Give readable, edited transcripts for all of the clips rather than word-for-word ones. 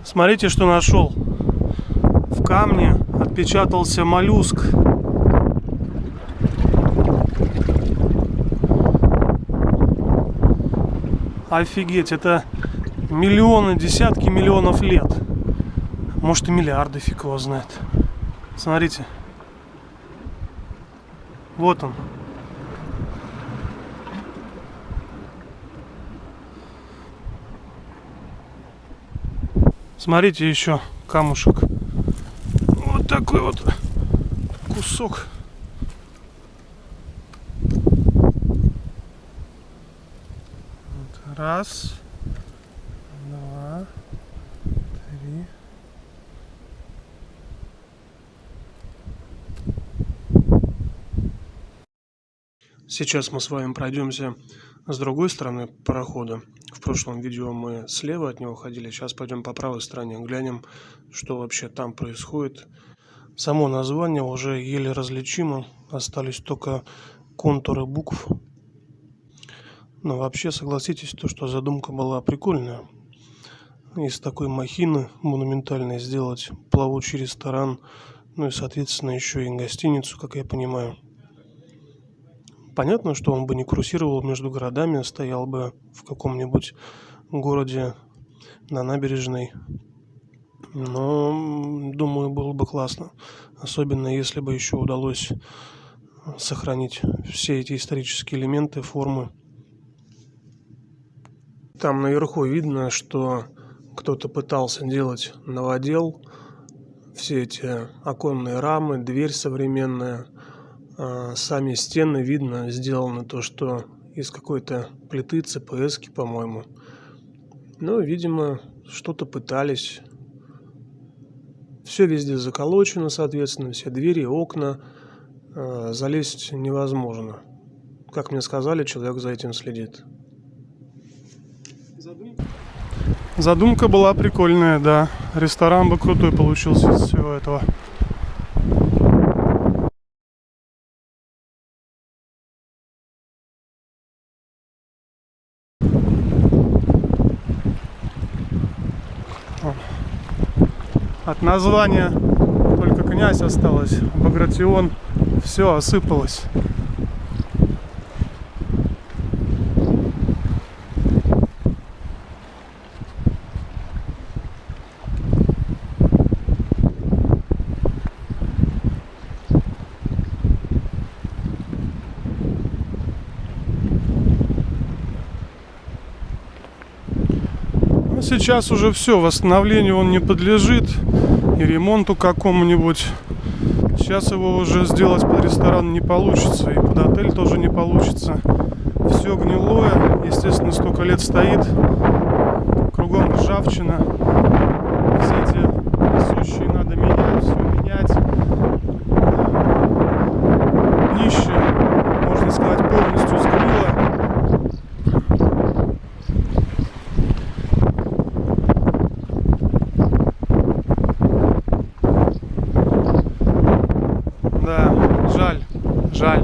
Смотрите, что нашел. В камне отпечатался моллюск. Офигеть, это миллионы, десятки миллионов лет. Может и миллиарды, фиг его знает. Смотрите. Вот он. Смотрите, еще камушек. Вот такой вот кусок. Вот. Раз, два, три. Сейчас мы с вами пройдемся с другой стороны парохода. В прошлом видео мы слева от него ходили, сейчас пойдем по правой стороне, глянем, что вообще там происходит. Само название уже еле различимо, остались только контуры букв. Но вообще согласитесь, то, что задумка была прикольная. Из такой махины монументальной сделать плавучий ресторан, ну и соответственно еще и гостиницу, как я понимаю. Понятно, что он бы не курсировал между городами, стоял бы в каком-нибудь городе на набережной. Но, думаю, было бы классно. Особенно, если бы еще удалось сохранить все эти исторические элементы, формы. Там наверху видно, что кто-то пытался делать новодел. Все эти оконные рамы, дверь современная. Сами стены, видно, сделано то, что из какой-то плиты ЦПС-ки, по-моему. Ну, видимо, что-то пытались. Все везде заколочено, соответственно, все двери, окна. Залезть невозможно. Как мне сказали, человек за этим следит. Задумка была прикольная, да. Ресторан бы крутой получился из всего этого. От названия только князь осталось, Багратион, все осыпалось. Сейчас уже все, восстановлению он не подлежит и ремонту какому-нибудь. Сейчас его уже сделать под ресторан не получится, и под отель тоже не получится. Все гнилое, естественно, столько лет стоит, кругом ржавчина. Все эти несущие надо менять, все менять. Днище, можно сказать, полностью сгнило. Жаль.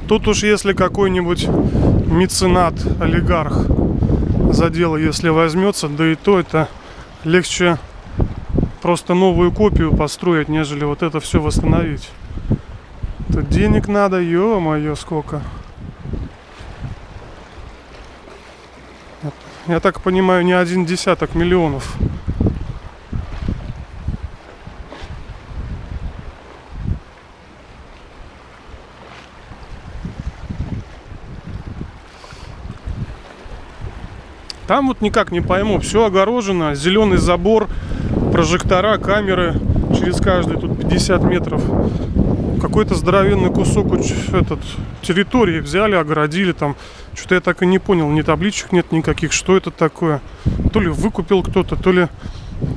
Тут уж если какой-нибудь меценат, олигарх за дело, если возьмется, да и то это легче просто новую копию построить, нежели вот это все восстановить. Тут денег надо, ё-моё, сколько. Я так понимаю, не 1 десяток миллионов. Там вот никак не пойму, все огорожено, зеленый забор, прожектора, камеры через каждые тут 50 метров. Какой-то здоровенный кусок территории взяли, огородили там. Что-то я так и не понял, ни табличек нет никаких, что это такое. То ли выкупил кто-то, то ли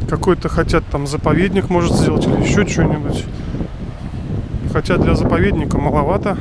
Какой-то хотят там заповедник, может, сделать или еще что-нибудь. Хотя для заповедника маловато.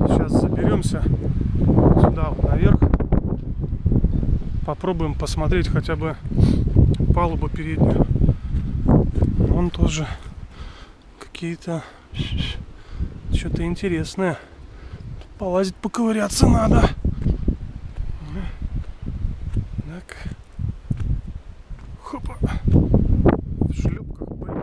Сейчас заберемся сюда вот наверх. Попробуем посмотреть хотя бы палубу переднюю. Вон тоже какие-то что-то интересное. Полазить, поковыряться надо. Так. Хопа. В шлюпках, блин.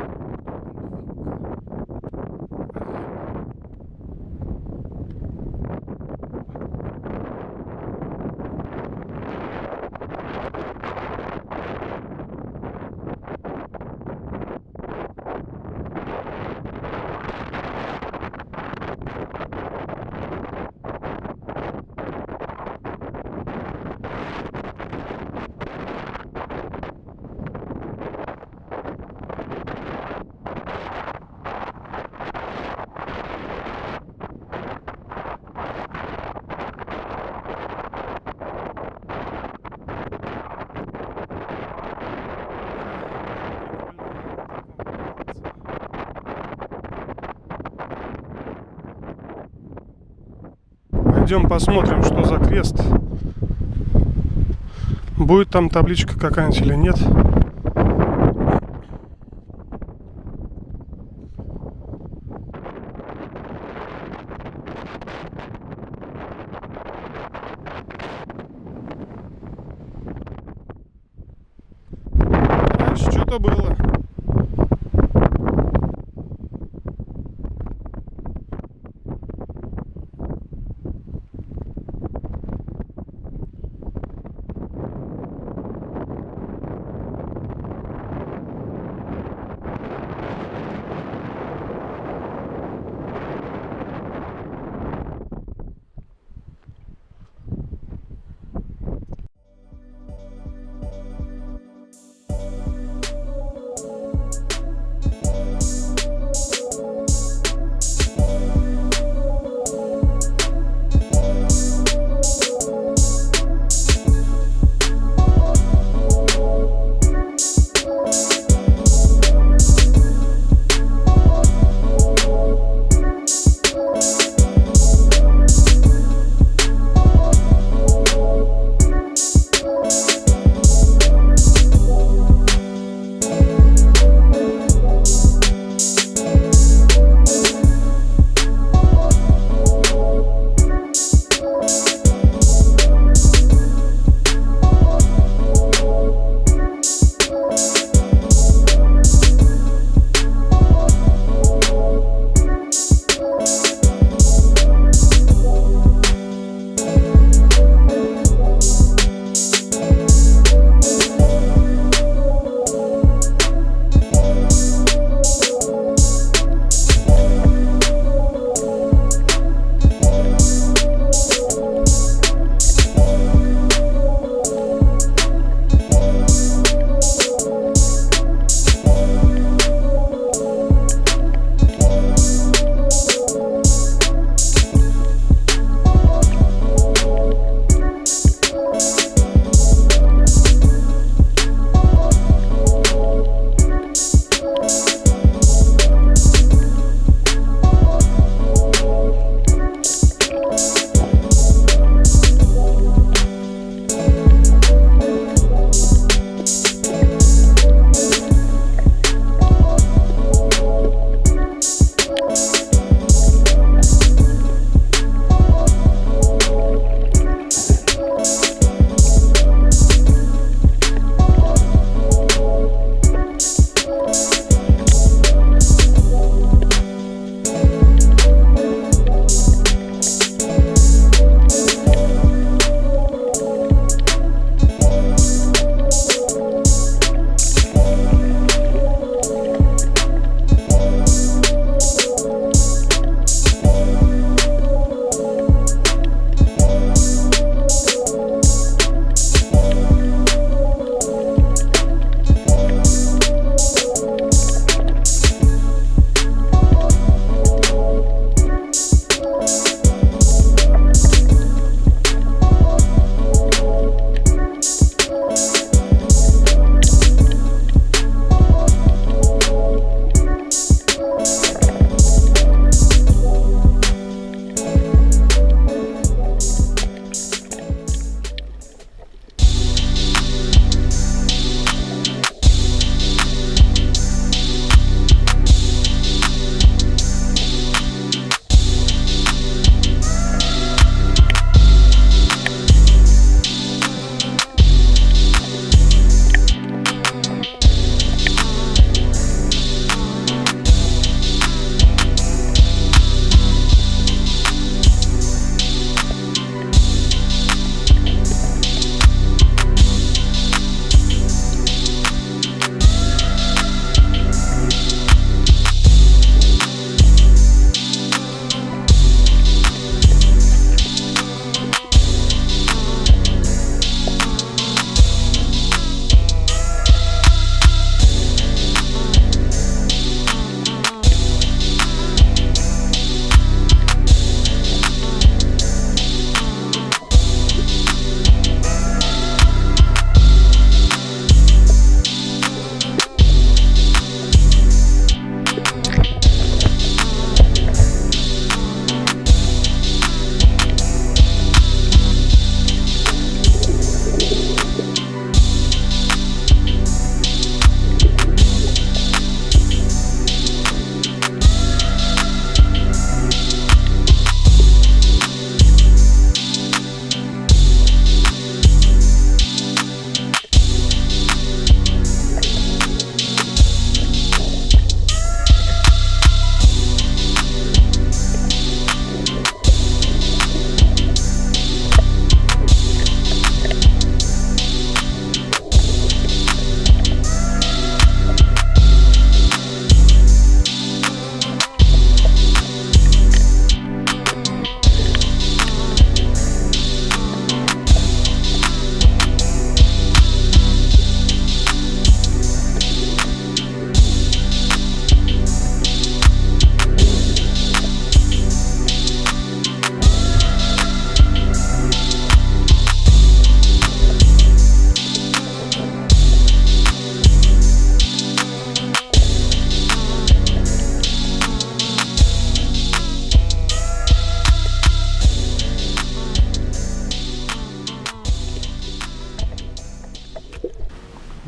Пойдем посмотрим, что за крест. Будет там табличка какая-нибудь или нет. Раньше что-то было.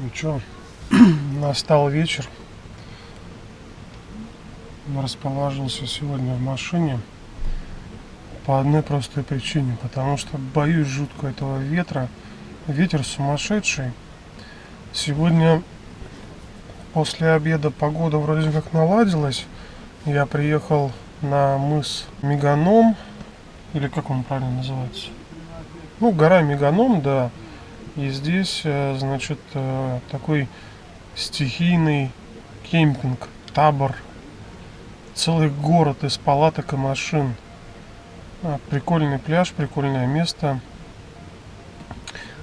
Ну чё, настал вечер. Расположился сегодня в машине по одной простой причине, потому что боюсь жутко этого ветра. Ветер сумасшедший. Сегодня после обеда погода вроде как наладилась. Я приехал на мыс Меганом, или как он правильно называется? Ну, гора Меганом, да. И здесь, значит, такой стихийный кемпинг, табор, целый город из палаток и машин. Прикольный пляж, прикольное место.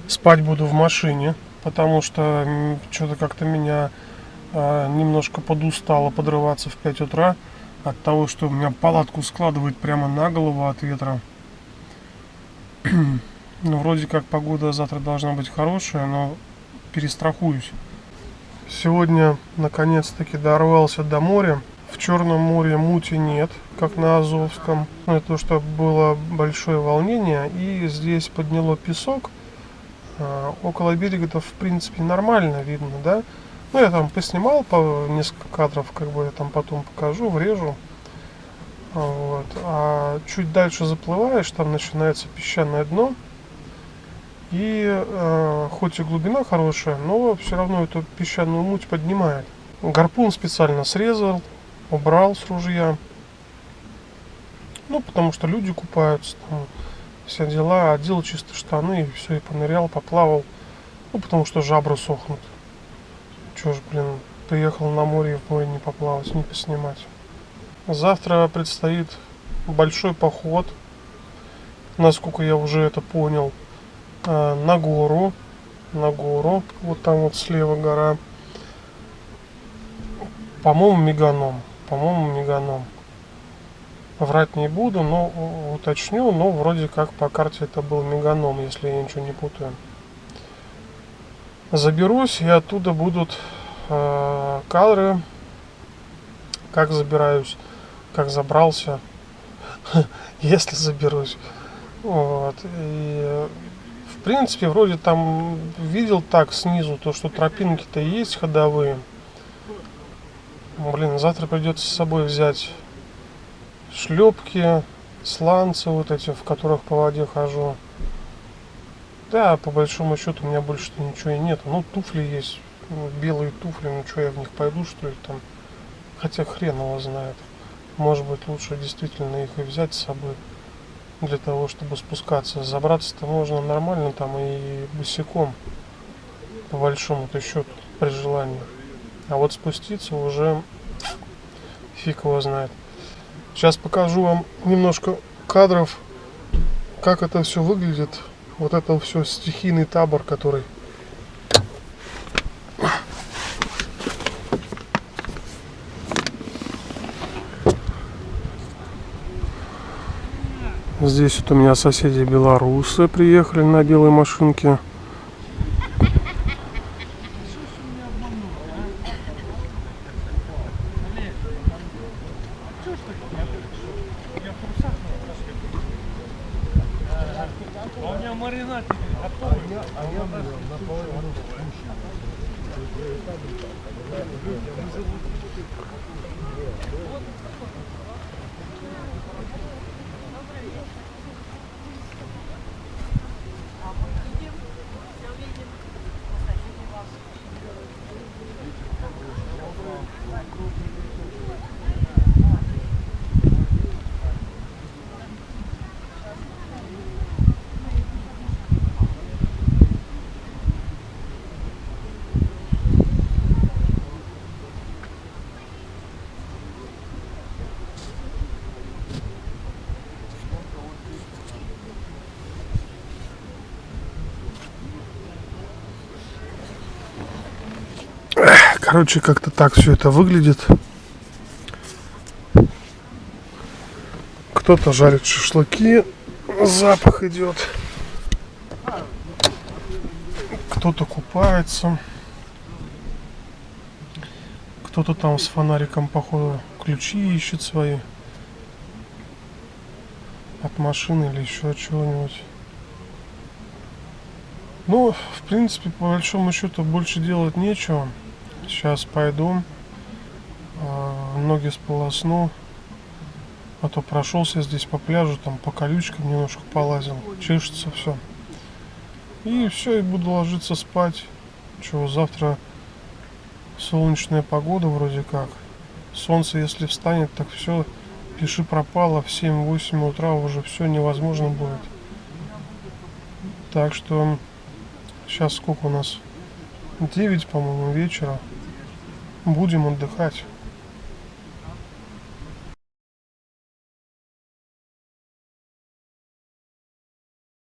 Спать буду в машине, потому что что-то как-то меня немножко подустало подрываться в 5 утра от того, что у меня палатку складывает прямо на голову от ветра. Ну, вроде как погода завтра должна быть хорошая, но перестрахуюсь. Сегодня наконец-таки дорвался до моря. В Черном море мути нет, как на Азовском. Это то, что было большое волнение, и здесь подняло песок. Около берега-то в принципе нормально видно, да? Ну, я там поснимал по несколько кадров, как бы я там потом покажу, врежу. Вот. А чуть дальше заплываешь, там начинается песчаное дно. И хоть и глубина хорошая, но все равно эту песчаную муть поднимает. Гарпун специально срезал, убрал с ружья. Ну, потому что люди купаются, там, все дела. Одел чисто штаны, и все, и понырял, поплавал. Ну, потому что жабры сохнут. Чё ж, блин, приехал на море и в море не поплавать, не поснимать. Завтра предстоит большой поход, насколько я уже это понял. На гору, вот там вот слева гора, по-моему, Меганом, врать не буду, но уточню, но вроде как по карте это был Меганом, если я ничего не путаю. Заберусь, и оттуда будут кадры, как забираюсь, как забрался, если заберусь. Вот. И в принципе, вроде там видел так снизу, то что тропинки-то есть ходовые. Блин, завтра придется с собой взять шлепки, сланцы вот эти, в которых по воде хожу. Да, по большому счету у меня больше-то ничего и нет. Ну, туфли есть, белые туфли, ну что, я в них пойду, что ли, там. Хотя хрен его знает. Может быть, лучше действительно их и взять с собой. Для того, чтобы спускаться. Забраться-то можно нормально там и босиком, по большому-то счету, при желании. А вот спуститься уже фиг его знает. Сейчас покажу вам немножко кадров, как это все выглядит. Вот это все стихийный табор, который... Здесь вот у меня соседи белорусы приехали на белой машинке. Короче, как-то так все это выглядит. Кто-то жарит шашлыки, запах идет. Кто-то купается. Кто-то там с фонариком, походу, ключи ищет свои от машины или еще чего-нибудь. Ну, в принципе, по большому счету, больше делать нечего. Сейчас пойду, ноги сполосну, а то прошелся здесь по пляжу, там по колючкам немножко полазил, чешется все. И все, и буду ложиться спать. Чего, завтра солнечная погода вроде как. Солнце, если встанет, так все, пиши пропало, в 7-8 утра уже все невозможно будет. Так что сейчас сколько у нас? 9, по-моему, вечера. Будем отдыхать.